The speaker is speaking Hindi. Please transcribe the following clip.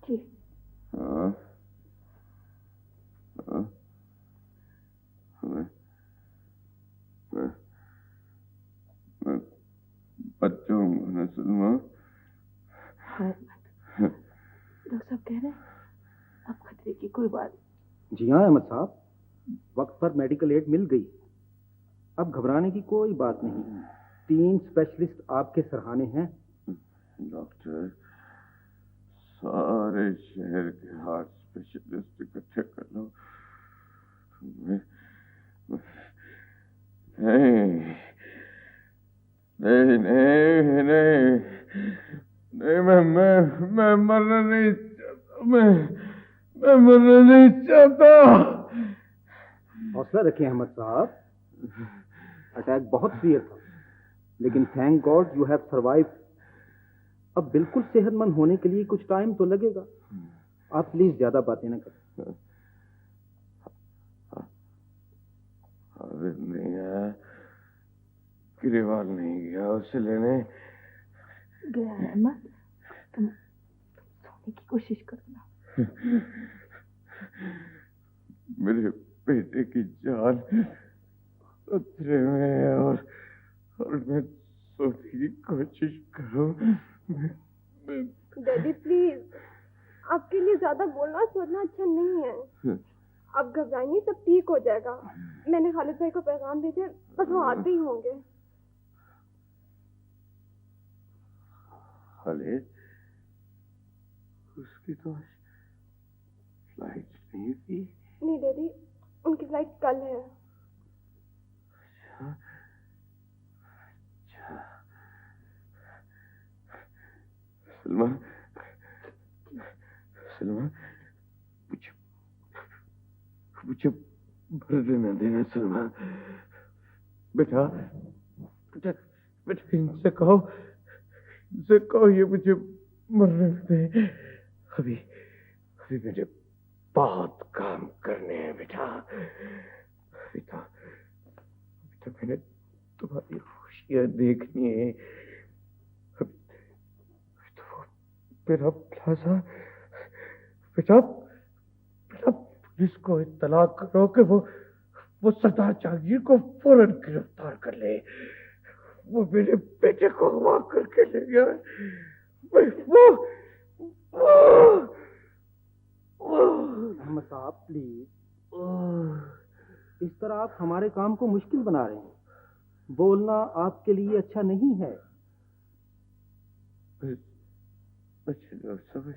जी। हाँ हाँ, मैं बच्चों में सलमा। डॉक्टर साहब कह रहे हैं अब खतरे की कोई बात। जी हाँ अहमद साहब, वक्त पर मेडिकल एड मिल गई, अब घबराने की कोई बात नहीं। 3 स्पेशलिस्ट आपके सराहने हैं। डॉक्टर, सारे शहर के हार्ट स्पेशलिस्ट इकट्ठे कर लो। नहीं नहीं नहीं नहीं नहीं, मैं मरना नहीं चाहता। मैं मरना नहीं चाहता। हौसला रखें अहमद साहब, अटैक बहुत सीरियस था, लेकिन thank God you have survive. अब बिल्कुल सेहतमंद होने के लिए कुछ टाइम तो लगेगा। आप प्लीज ज्यादा बातें ना करें। हाविद नहीं आया, गिरीवाल नहीं गया उसे लेने। गया है अहमद, तुम सोने की कोशिश करो ना। मेरे बेटे की जान खतरे में है और मैं सोने की कोशिश करूं। डैडी प्लीज, आपके लिए ज्यादा बोलना सोचना अच्छा नहीं है। आप घबराइए, सब ठीक हो जाएगा। मैंने खालिद भाई को पैगाम भेजे, बस वो आते ही होंगे। खालिद, उसकी तो फ्लाइट नहीं थी। नहीं डैडी, उनकी फ्लाइट कल है। अच्छा। सलमा, सलमा, मुझे मरने न देना सलमा। बेटा बेटा बेटा, इनसे कहो ये मुझे मरने न दे। अभी अभी मुझे बहुत काम करने हैं बेटा। अभी तो मैंने तुम्हारी खुशियां देखनी है। अभी तो वो मेरा प्लाजा। बेटा पुलिस को इत्तला करो कि वो सरदार जहांगीर को फौरन गिरफ्तार कर ले। वो मेरे बेटे को अगवा करके ले गया। अहमद साहब प्लीज, इस तरह आप हमारे काम को मुश्किल बना रहे हैं। बोलना आपके लिए अच्छा नहीं है। अच्छा डॉक्टर साहब,